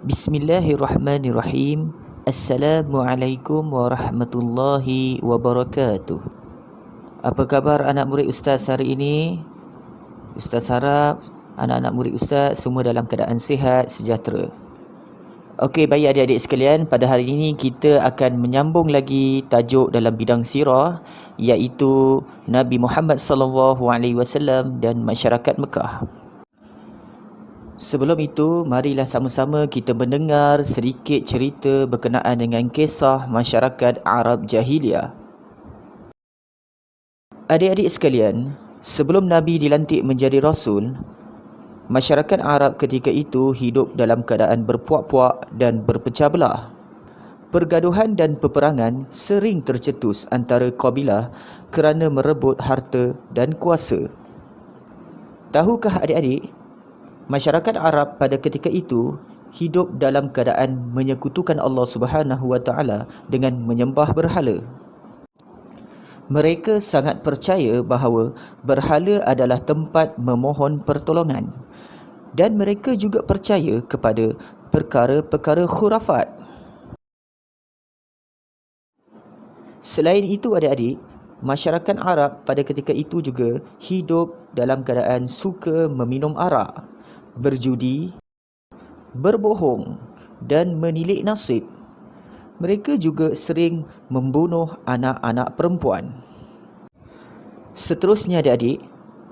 Bismillahirrahmanirrahim. Assalamualaikum warahmatullahi wabarakatuh. Apa khabar anak murid Ustaz hari ini? Ustaz harap anak-anak murid Ustaz semua dalam keadaan sihat, sejahtera. Okey, baik adik-adik sekalian, pada hari ini kita akan menyambung lagi tajuk dalam bidang sirah, iaitu Nabi Muhammad SAW dan masyarakat Mekah. Sebelum itu, marilah sama-sama kita mendengar sedikit cerita berkenaan dengan kisah masyarakat Arab Jahiliyah. Adik-adik sekalian, sebelum Nabi dilantik menjadi Rasul, masyarakat Arab ketika itu hidup dalam keadaan berpuak-puak dan berpecah belah. Pergaduhan dan peperangan sering tercetus antara kabilah kerana merebut harta dan kuasa. Tahukah adik-adik, masyarakat Arab pada ketika itu hidup dalam keadaan menyekutukan Allah Subhanahu wa taala dengan menyembah berhala. Mereka sangat percaya bahawa berhala adalah tempat memohon pertolongan, dan mereka juga percaya kepada perkara-perkara khurafat. Selain itu adik-adik, masyarakat Arab pada ketika itu juga hidup dalam keadaan suka meminum arak, berjudi, berbohong dan menilik nasib. Mereka juga sering membunuh anak-anak perempuan. Seterusnya adik-adik,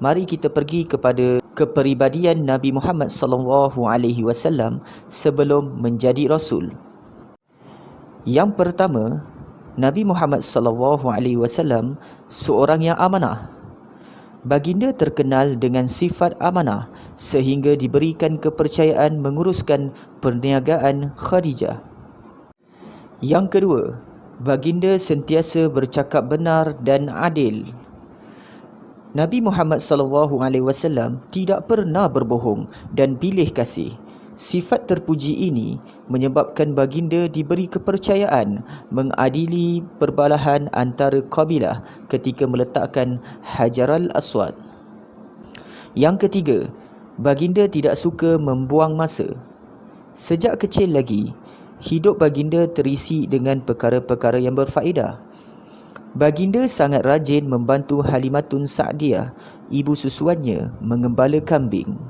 mari kita pergi kepada kepribadian Nabi Muhammad SAW sebelum menjadi Rasul. Yang pertama, Nabi Muhammad SAW seorang yang amanah. Baginda terkenal dengan sifat amanah sehingga diberikan kepercayaan menguruskan perniagaan Khadijah. Yang kedua, baginda sentiasa bercakap benar dan adil. Nabi Muhammad SAW tidak pernah berbohong dan pilih kasih. Sifat terpuji ini menyebabkan baginda diberi kepercayaan mengadili perbalahan antara kabilah ketika meletakkan Hajarul Aswad. Yang ketiga, baginda tidak suka membuang masa. Sejak kecil lagi, hidup baginda terisi dengan perkara-perkara yang berfaedah. Baginda sangat rajin membantu Halimatun Sa'diyah, ibu susuannya, mengembala kambing.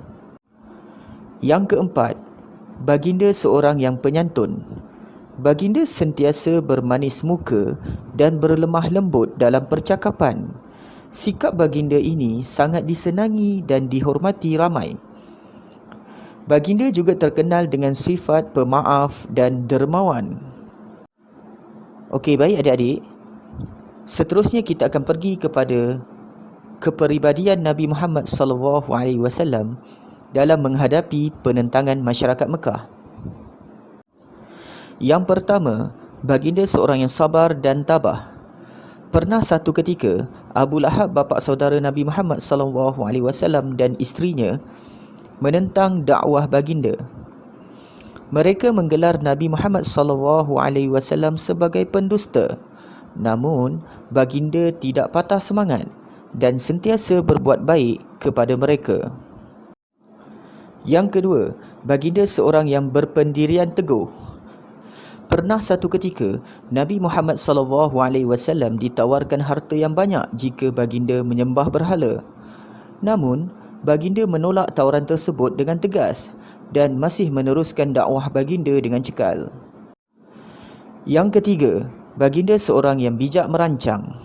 Yang keempat, baginda seorang yang penyantun. Baginda sentiasa bermanis muka dan berlemah lembut dalam percakapan. Sikap baginda ini sangat disenangi dan dihormati ramai. Baginda juga terkenal dengan sifat pemaaf dan dermawan. Okey, baik adik-adik. Seterusnya kita akan pergi kepada kepribadian Nabi Muhammad SAW dalam menghadapi penentangan masyarakat Mekah. Yang pertama, baginda seorang yang sabar dan tabah. Pernah satu ketika, Abu Lahab, bapa saudara Nabi Muhammad SAW dan isterinya menentang dakwah baginda. Mereka menggelar Nabi Muhammad SAW sebagai pendusta. Namun, baginda tidak patah semangat dan sentiasa berbuat baik kepada mereka. Yang kedua, baginda seorang yang berpendirian teguh. Pernah satu ketika, Nabi Muhammad SAW ditawarkan harta yang banyak jika baginda menyembah berhala. Namun, baginda menolak tawaran tersebut dengan tegas dan masih meneruskan dakwah baginda dengan cekal. Yang ketiga, baginda seorang yang bijak merancang.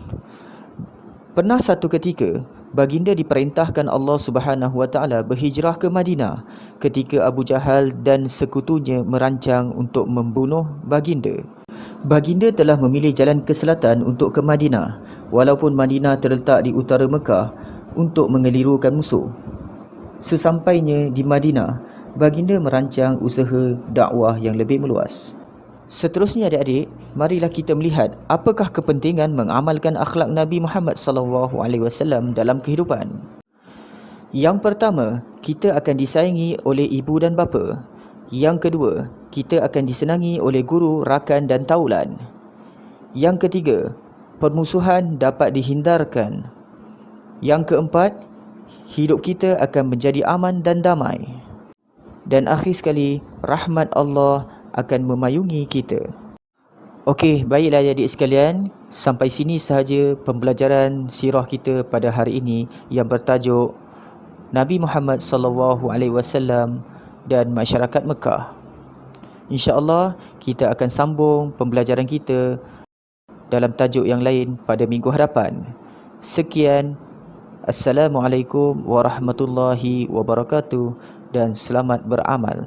Pernah satu ketika, baginda diperintahkan Allah Subhanahu wa taala berhijrah ke Madinah ketika Abu Jahal dan sekutunya merancang untuk membunuh baginda. Baginda telah memilih jalan ke selatan untuk ke Madinah, walaupun Madinah terletak di utara Mekah, untuk mengelirukan musuh. Sesampainya di Madinah, baginda merancang usaha dakwah yang lebih meluas. Seterusnya adik-adik, marilah kita melihat apakah kepentingan mengamalkan akhlak Nabi Muhammad SAW dalam kehidupan. Yang pertama, kita akan disayangi oleh ibu dan bapa. Yang kedua, kita akan disenangi oleh guru, rakan dan taulan. Yang ketiga, permusuhan dapat dihindarkan. Yang keempat, hidup kita akan menjadi aman dan damai. Dan akhir sekali, rahmat Allah akan memayungi kita. Okey, baiklah adik sekalian, sampai sini sahaja pembelajaran sirah kita pada hari ini yang bertajuk Nabi Muhammad sallallahu alaihi wasallam dan masyarakat Mekah. InsyaAllah kita akan sambung pembelajaran kita dalam tajuk yang lain pada minggu hadapan. Sekian, Assalamualaikum warahmatullahi wabarakatuh dan selamat beramal.